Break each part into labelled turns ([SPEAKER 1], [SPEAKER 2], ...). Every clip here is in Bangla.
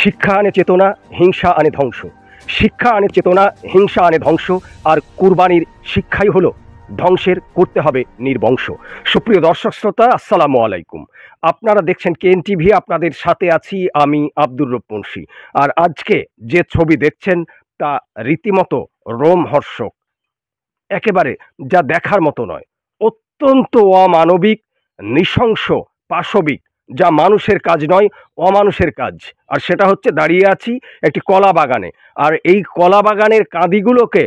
[SPEAKER 1] শিক্ষা আনে চেতনা, হিংসা আনে ধ্বংস। শিক্ষা আনে চেতনা, হিংসা আনে ধ্বংস। আর কুরবানির শিক্ষাই হলো ধ্বংসের করতে হবে নির্বংশ। সুপ্রিয় দর্শক শ্রোতা, আসসালামু আলাইকুম। আপনারা দেখছেন কেএন টিভি, আপনাদের সাথে আছি আমি আব্দুর রব মুন্সি। আর আজকে যে ছবি দেখছেন তা রীতিমতো রোমহর্ষক, একেবারে যা দেখার মতো নয়, অত্যন্ত অমানবিক, নৃশংস, পাশবিক, যা মানুষের কাজ নয়, অমানুষের কাজ। আর সেটা হচ্ছে দাঁড়িয়ে আছি একটি কলা বাগানে, আর এই কলা বাগানের কাঁদিগুলোকে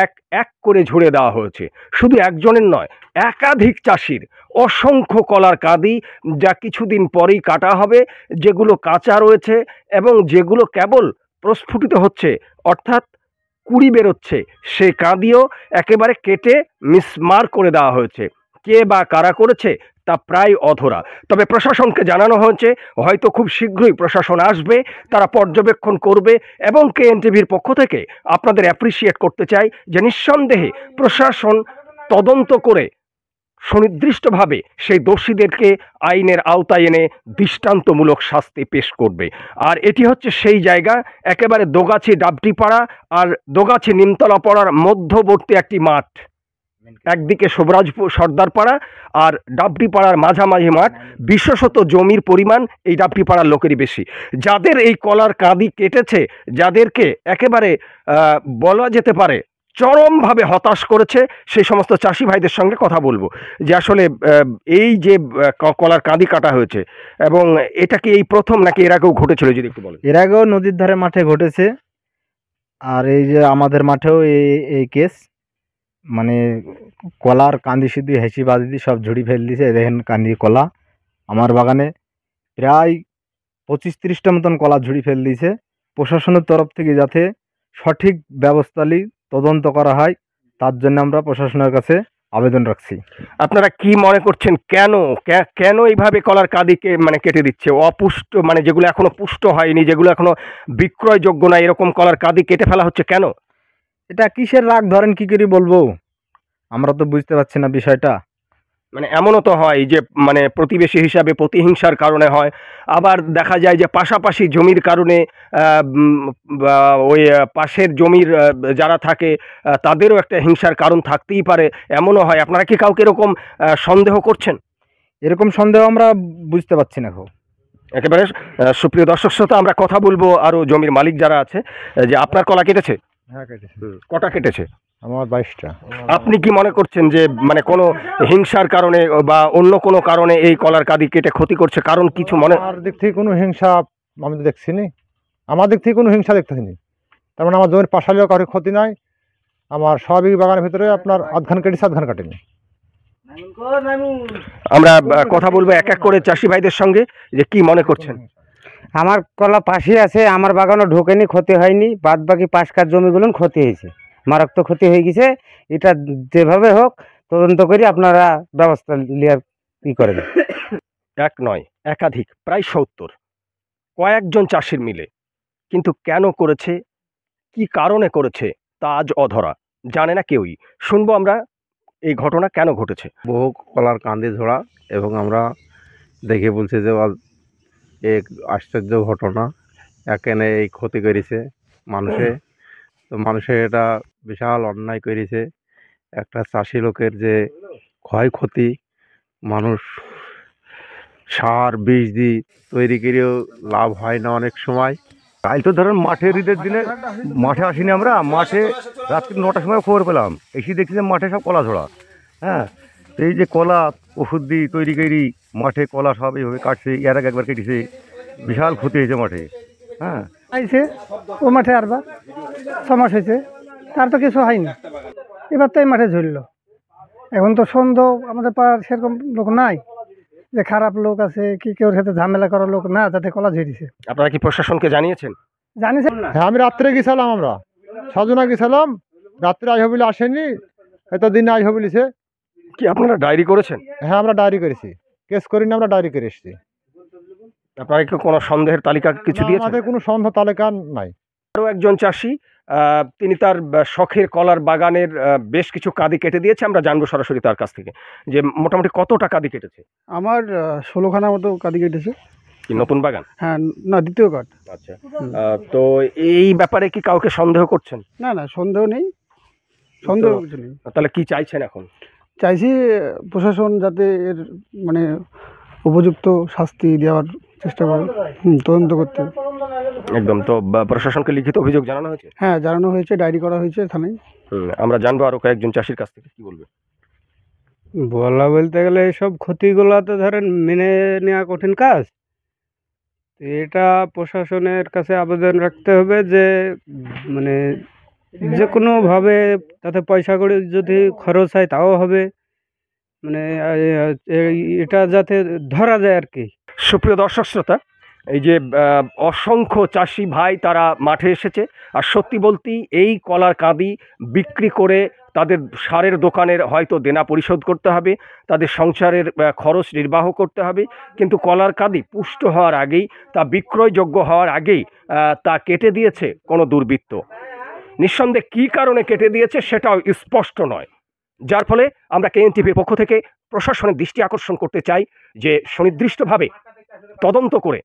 [SPEAKER 1] এক এক করে ঝুড়ে দেওয়া হয়েছে। শুধু একজনের নয়, একাধিক চাষির অসংখ্য কলার কাঁদি, যা কিছুদিন পরেই কাটা হবে, যেগুলো কাঁচা রয়েছে এবং যেগুলো কেবল প্রস্ফুটিত হচ্ছে, অর্থাৎ কুড়ি বেরোচ্ছে, সে কাঁদিও একেবারে কেটে মিসমার করে দেওয়া হয়েছে। কে বা কারা করেছে তা প্রায় অধরা। তবে প্রশাসনকে জানানো হয়েছে হয়তো খুব শীঘ্রই প্রশাসন আসবে, তারা পর্যবেক্ষণ করবে। এবং কেএন টিভির পক্ষ থেকে আপনাদের অ্যাপ্রিসিয়েট করতে চাই যে নিঃসন্দেহে প্রশাসন তদন্ত করে সুনির্দিষ্টভাবে সেই দোষীদেরকে আইনের আওতায় এনে দৃষ্টান্তমূলক শাস্তি পেশ করবে। আর এটি হচ্ছে সেই জায়গা, একেবারে দোগাছি ডাবটিপাড়া আর দোগাছি নিমতলা পাড়ার মধ্যবর্তী একটি মাঠ। একদিকে শোভরাজপুর সর্দারপাড়া আর ডাবটিপাড়ার মাঝামাঝি মাঠ। বিশেষত জমির পরিমাণ এই ডাবটিপাড়ার লোকেরই বেশি। যাদের এই কলার কাঁদি কেটেছে, যাদেরকে একেবারে বলা যেতে পারে চরমভাবে হতাশ করেছে, সেই সমস্ত চাষি ভাইদের সঙ্গে কথা বলবো যে আসলে এই যে কলার কাঁদি কাটা হয়েছে, এবং এটা কি এই প্রথম নাকি এর আগেও ঘটেছিল, যদি একটু বলেন।
[SPEAKER 2] এর আগেও নদীর ধারে মাঠে ঘটেছে, আর এই যে আমাদের মাঠেও এই কেস, মানে কলার কান্দি সিদ্ধি হেসি বাদি সব ঝুড়ি ফেল দিছে। দেখেন কান্দি কলা আমার বাগানে প্রায় 25-30টা মতন কলা ঝুড়ি ফেল দিয়েছে। প্রশাসনের তরফ থেকে যাতে সঠিক ব্যবস্থা তদন্ত করা হয়, তার জন্য আমরা প্রশাসনের কাছে আবেদন রাখছি।
[SPEAKER 1] আপনারা কি মনে করছেন, কেন এইভাবে কলার কাঁদিকে মানে কেটে দিচ্ছে? অপুষ্ট, মানে যেগুলো এখনো পুষ্ট হয়নি, যেগুলো এখনো বিক্রয়যোগ্য না, এরকম কলার কাঁদি কেটে ফেলা হচ্ছে কেন?
[SPEAKER 2] এটা কিসের রাগ ধরেন, কি করে বলবো, আমরা তো বুঝতে পারছি না বিষয়টা।
[SPEAKER 1] মানে এমনও তো হয় যে মানে প্রতিবেশী হিসাবে প্রতিহিংসার কারণে হয়, আবার দেখা যায় যে পাশাপাশি জমির কারণে ওই পাশের জমির যারা থাকে তাদেরও একটা হিংসার কারণ থাকতেই পারে, এমনও হয়। আপনারা কি কাউকে এরকম সন্দেহ করছেন?
[SPEAKER 2] এরকম সন্দেহ আমরা বুঝতে পারছি না খুব
[SPEAKER 1] একেবারে। সুপ্রিয় দর্শক শ্রোতা, আমরা কথা বলবো আরো জমির মালিক যারা আছে, যে আপনার কলা কেটেছে?
[SPEAKER 2] হ্যাঁ কেটেছে।
[SPEAKER 1] কটা কেটেছে?
[SPEAKER 2] আমার 22টা।
[SPEAKER 1] আপনি কি মনে করছেন যে মানে কোনো হিংসার কারণে বা অন্য কোনো কারণে এই কলার কাঁদি কেটে ক্ষতি করছে? কারণ কিছু মনে,
[SPEAKER 3] আমার দিক থেকে কোনো হিংসা আমি তো দেখছি নি, আমার দিক থেকে কোনো হিংসা দেখতেছি নি। তার মানে আমার জমির পাশালিও কারোর ক্ষতি নাই, আমার স্বাভাবিক বাগানের ভিতরে আপনার আধখান কেটেছে, আধখান কাটেনি।
[SPEAKER 1] আমরা কথা বলবো এক এক করে চাষি ভাইদের সঙ্গে যে কি মনে করছেন।
[SPEAKER 4] আমার কলা পাশে আছে, আমার বাগানও ঢোকেনি, ক্ষতি হয়নি। বাদ বাকি পাশকার জমিগুলো ক্ষতি হয়েছে, মারাত্মক ক্ষতি হয়ে গেছে। এটা যেভাবে হোক তদন্ত করে আপনারা ব্যবস্থা নেওয়ার ই করেন।
[SPEAKER 1] এক নয়, একাধিক, প্রায় 70 কয়েকজন চাষির মিলে, কিন্তু কেন করেছে, কি কারণে করেছে তা আজ অধরা, জানে না কেউই। শুনবো আমরা এই ঘটনা কেন ঘটেছে।
[SPEAKER 5] বহু কলার কান্দি ঝোড়া, এবং আমরা দেখে বলছি যে এক আশ্চর্য ঘটনা, এখানে এই ক্ষতি করেছে মানুষে। তো মানুষে এটা বিশাল অন্যায় করেছে। একটা চাষি লোকের যে ক্ষয়ক্ষতি, মানুষ সার বীজ দিয়ে তৈরি করেও লাভ হয় না অনেক সময়।
[SPEAKER 6] কাল তো ধরেন মাঠে ঈদের দিনে মাঠে আসিনি আমরা, মাঠে রাত্রি 9টার সময় খবর পেলাম, এসে দেখছি যে মাঠে সব কলা ঝোড়া। হ্যাঁ, এই যে কলা ওষুধ দিয়ে তৈরি করি, মাঠে কলা সব এইভাবে কাটছে, এর আগে একবার কেটেছে, বিশাল ক্ষতি হয়েছে মাঠে। হ্যাঁ,
[SPEAKER 7] আইছে ও মাঠে আরবার 6 মাস হয়েছে, তার তো কিছু হয়নি। এবার তো এই মাঠে ঝরলো। এখন তো সন্দেহ আমাদের পাড়ার সেরকম লোক নাই যে খারাপ লোক আছে কি কেউ সাথে ঝামেলা করার লোক না, যাতে কলা ঝরিছে।
[SPEAKER 1] আপনারা কি প্রশাসনকে জানিয়েছেন?
[SPEAKER 7] জানিছেন না?
[SPEAKER 3] হ্যাঁ, আমি রাত্রে গেছিলাম, আমরা 6 জনা গেছিলাম, রাত্রে আইহ বলে আসেনি, হয়তো দিনে আইহ বলিছে।
[SPEAKER 1] কি আপনারা ডায়েরি করেছেন?
[SPEAKER 3] হ্যাঁ, আমরা ডায়েরি করেছি, কেস করিনি, আমরা ডায়েরি করে এসেছি।
[SPEAKER 1] আপনারা কি কোনো সন্দেহের তালিকা কিছু
[SPEAKER 3] না,
[SPEAKER 1] দিয়েছেন?
[SPEAKER 3] আমাদের কোনো সন্দেহ তালিকা নাই।
[SPEAKER 1] আরও একজন চাষি, তিনি তার শখের কলার বাগানের বেশ কিছু কাঁদি কেটে দিয়েছে। আমরা জানবো সরাসরি তার কাছ থেকে যে মোটামুটি কতটা কাঁদি কেটেছে।
[SPEAKER 7] আমার 16খানা মতো কাঁদি কেটেছে।
[SPEAKER 1] কি নতুন বাগান?
[SPEAKER 7] হ্যাঁ, না, দ্বিতীয় কাঠ।
[SPEAKER 1] আচ্ছা, তো এই ব্যাপারে কি কাউকে সন্দেহ করছেন?
[SPEAKER 7] না, না, সন্দেহ নেই, সন্দেহ কিছু নেই।
[SPEAKER 1] তাহলে কি চাইছেন এখন?
[SPEAKER 7] চাইছি প্রশাসন যাতে এর মানে উপযুক্ত শাস্তি দেওয়ার চেষ্টা করে, তদন্ত করতে।
[SPEAKER 1] একদম। তো প্রশাসনকে লিখিত অভিযোগ জানানো হয়েছে?
[SPEAKER 7] হ্যাঁ, জানানো হয়েছে, ডায়েরি করা হয়েছে থানায়।
[SPEAKER 1] আমরা জানবো আরো কয়েকজন চাষির কাছ থেকে, কি বলবে?
[SPEAKER 4] বলা বলতে গেলে এইসব ক্ষতিগুলো তো ধরেন মেনে নেওয়া কঠিন কাজ। এটা প্রশাসনের কাছে আবেদন রাখতে হবে যে মানে যে কোনোভাবে তাতে পয়সা করে যদি খরচ হয় তাও হবে, মানে এটা যাতে ধরা যায় আর কি।
[SPEAKER 1] সুপ্রিয় দর্শক শ্রোতা, এই যে অসংখ্য চাষি ভাই তারা মাঠে এসেছে, আর সত্যি বলতেই এই কলার কাঁদি বিক্রি করে তাদের সারের দোকানের হয়তো দেনা পরিশোধ করতে হবে, তাদের সংসারের খরচ নির্বাহ করতে হবে, কিন্তু কলার কাঁদি পুষ্ট হওয়ার আগেই, তা বিক্রয়যোগ্য হওয়ার আগেই তা কেটে দিয়েছে কোনো দুর্বৃত্ত। নিঃসন্দেহে কী কারণে কেটে দিয়েছে সেটাও স্পষ্ট নয়, যার ফলে আমরা কেএনটিভির পক্ষ থেকে প্রশাসনের দৃষ্টি আকর্ষণ করতে চাই যে সুনির্দিষ্টভাবে তদন্ত করে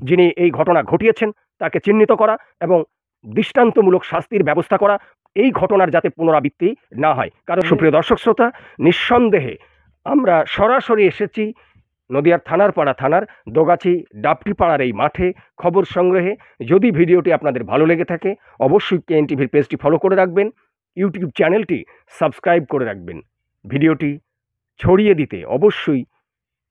[SPEAKER 1] যিনি এই ঘটনা ঘটিয়েছেন তাকে চিহ্নিত করা এবং দৃষ্টান্তমূলক শাস্তির ব্যবস্থা করা, এই ঘটনার যাতে পুনরাবৃত্তি না হয়। কারণ সুপ্রিয় দর্শক শ্রোতা, নিঃসন্দেহে আমরা সরাসরি এসেছি নদিয়ার থানারপাড়া থানার দোগাছি ডাবটিপাড়ার এই মাঠে খবর সংগ্রহে। যদি ভিডিওটি আপনাদের ভালো লেগে থাকে অবশ্যই কেএনটিভির পেজটি ফলো করে রাখবেন, ইউটিউব চ্যানেলটি সাবস্ক্রাইব করে রাখবেন। ভিডিওটি ছড়িয়ে দিতে অবশ্যই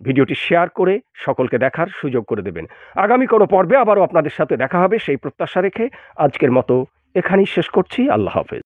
[SPEAKER 1] ভিডিওটি শেয়ার করে সকলকে দেখার সুযোগ করে দেবেন। আগামী কোনো পর্বে আবারও আপনাদের সাথে দেখা হবে সেই প্রত্যাশা রেখে আজকের মতো এখানেই শেষ করছি। আল্লাহ হাফেজ।